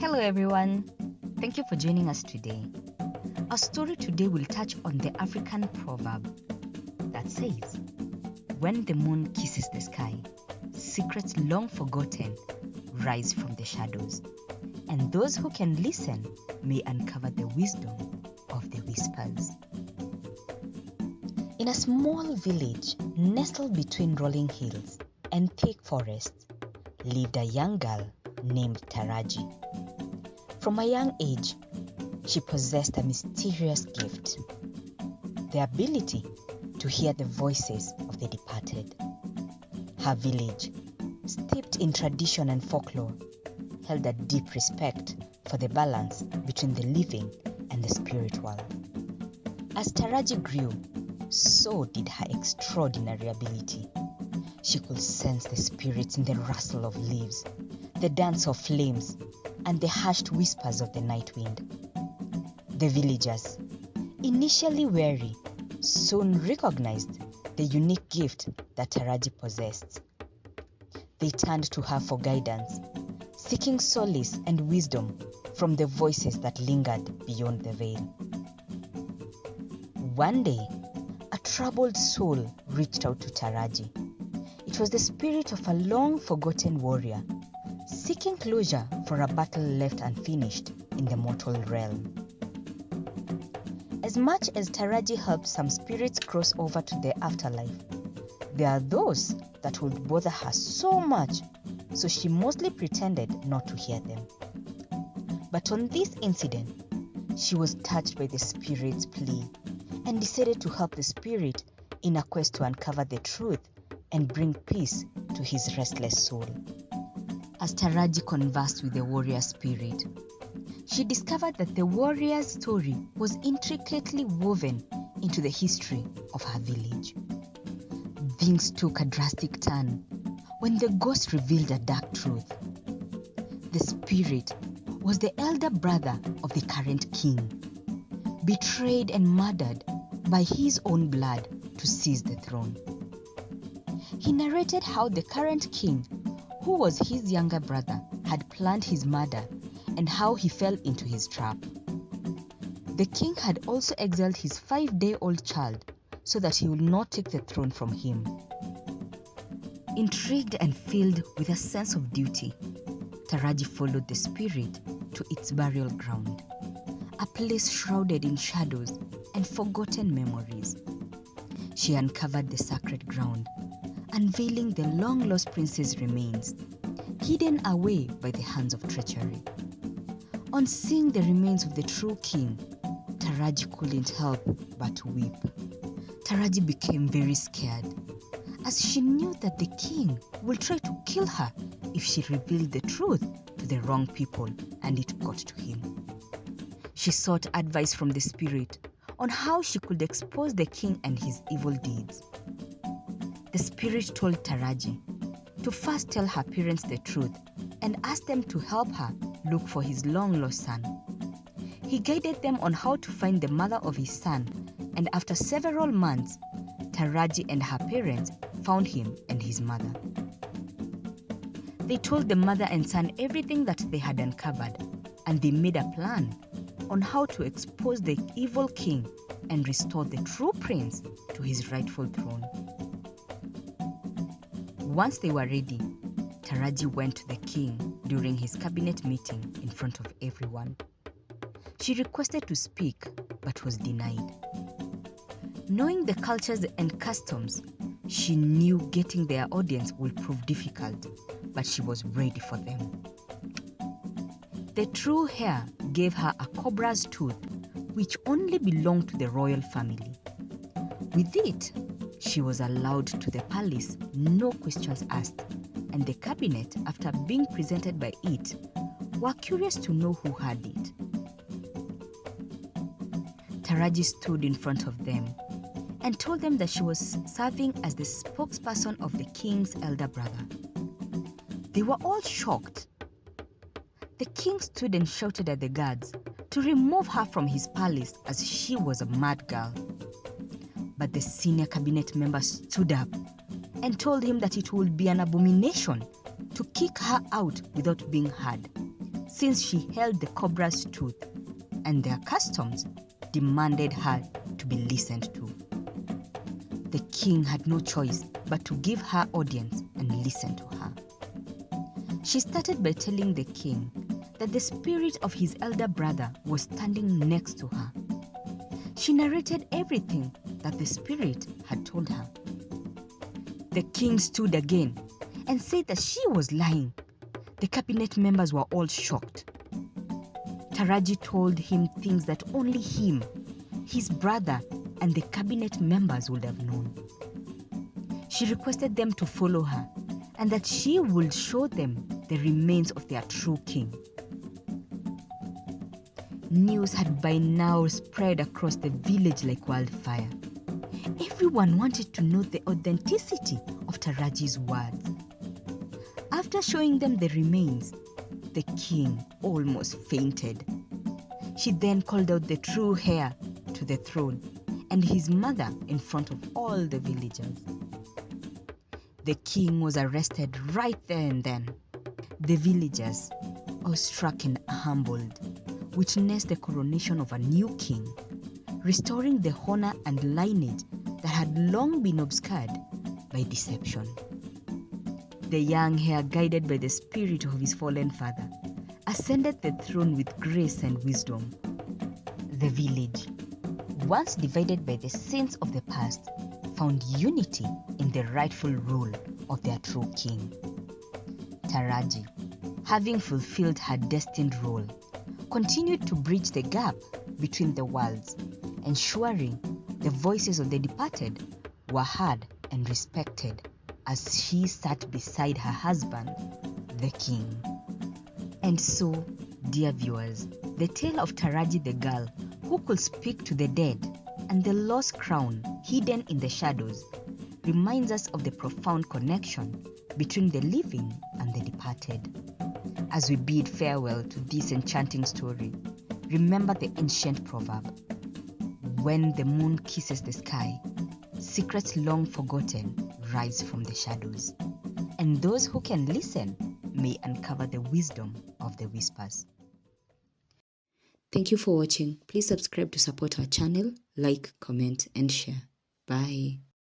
Hello everyone, thank you for joining us today. Our story today will touch on the African proverb that says, when the moon kisses the sky, secrets long forgotten rise from the shadows, and those who can listen may uncover the wisdom of the whispers. In a small village nestled between rolling hills and thick forests lived a young girl named Taraji. From a young age, she possessed a mysterious gift, the ability to hear the voices of the departed. Her village, steeped in tradition and folklore, held a deep respect for the balance between the living and the spirit world. As Taraji grew, so did her extraordinary ability. She could sense the spirits in the rustle of leaves, the dance of flames, and the hushed whispers of the night wind. The villagers, initially wary, soon recognized the unique gift that Taraji possessed. They turned to her for guidance, seeking solace and wisdom from the voices that lingered beyond the veil. One day, a troubled soul reached out to Taraji. It was the spirit of a long-forgotten warrior, seeking closure for a battle left unfinished in the mortal realm. As much as Taraji helped some spirits cross over to the afterlife, there are those that would bother her so much, so she mostly pretended not to hear them. But on this incident, she was touched by the spirit's plea and decided to help the spirit in a quest to uncover the truth and bring peace to his restless soul. As Taraji conversed with the warrior spirit, she discovered that the warrior's story was intricately woven into the history of her village. Things took a drastic turn when the ghost revealed a dark truth. The spirit was the elder brother of the current king, betrayed and murdered by his own blood to seize the throne. He narrated how the current king, who was his younger brother, had planned his murder and how he fell into his trap. The king had also exiled his 5-day-old child so that he would not take the throne from him. Intrigued and filled with a sense of duty, Taraji followed the spirit to its burial ground, a place shrouded in shadows and forgotten memories. She uncovered the sacred ground, unveiling the long-lost prince's remains, hidden away by the hands of treachery. On seeing the remains of the true king, Taraji couldn't help but weep. Taraji became very scared, as she knew that the king would try to kill her if she revealed the truth to the wrong people and it got to him. She sought advice from the spirit on how she could expose the king and his evil deeds. The spirit told Taraji to first tell her parents the truth and ask them to help her look for his long-lost son. He guided them on how to find the mother of his son, and after several months, Taraji and her parents found him and his mother. They told the mother and son everything that they had uncovered, and they made a plan on how to expose the evil king and restore the true prince to his rightful throne. Once they were ready, Taraji went to the king during his cabinet meeting in front of everyone. She requested to speak, but was denied. Knowing the cultures and customs, she knew getting their audience would prove difficult, but she was ready for them. The true heir gave her a cobra's tooth, which only belonged to the royal family. With it, she was allowed to the palace, no questions asked, and the cabinet, after being presented by it, were curious to know who had it. Taraji stood in front of them and told them that she was serving as the spokesperson of the king's elder brother. They were all shocked. The king stood and shouted at the guards to remove her from his palace as she was a mad girl. But the senior cabinet member stood up and told him that it would be an abomination to kick her out without being heard, since she held the cobra's tooth, and their customs demanded her to be listened to. The king had no choice but to give her audience and listen to her. She started by telling the king that the spirit of his elder brother was standing next to her. She narrated everything that the spirit had told her. The king stood again and said that she was lying. The cabinet members were all shocked. Taraji told him things that only him, his brother, and the cabinet members would have known. She requested them to follow her and that she would show them the remains of their true king. News had by now spread across the village like wildfire. Everyone wanted to know the authenticity of Taraji's words. After showing them the remains, the king almost fainted. She then called out the true heir to the throne and his mother in front of all the villagers. The king was arrested right there and then. The villagers, awestruck and humbled, witnessed the coronation of a new king, restoring the honor and lineage that had long been obscured by deception. The young heir, guided by the spirit of his fallen father, ascended the throne with grace and wisdom. The village, once divided by the sins of the past, found unity in the rightful rule of their true king. Taraji, having fulfilled her destined role, continued to bridge the gap between the worlds, ensuring the voices of the departed were heard and respected as she sat beside her husband, the king. And so, dear viewers, the tale of Taraji the girl who could speak to the dead and the lost crown hidden in the shadows reminds us of the profound connection between the living and the departed. As we bid farewell to this enchanting story, remember the ancient proverb: when the moon kisses the sky, secrets long forgotten rise from the shadows, and those who can listen may uncover the wisdom of the whispers. Thank you for watching. Please subscribe to support our channel, like, comment, and share. Bye.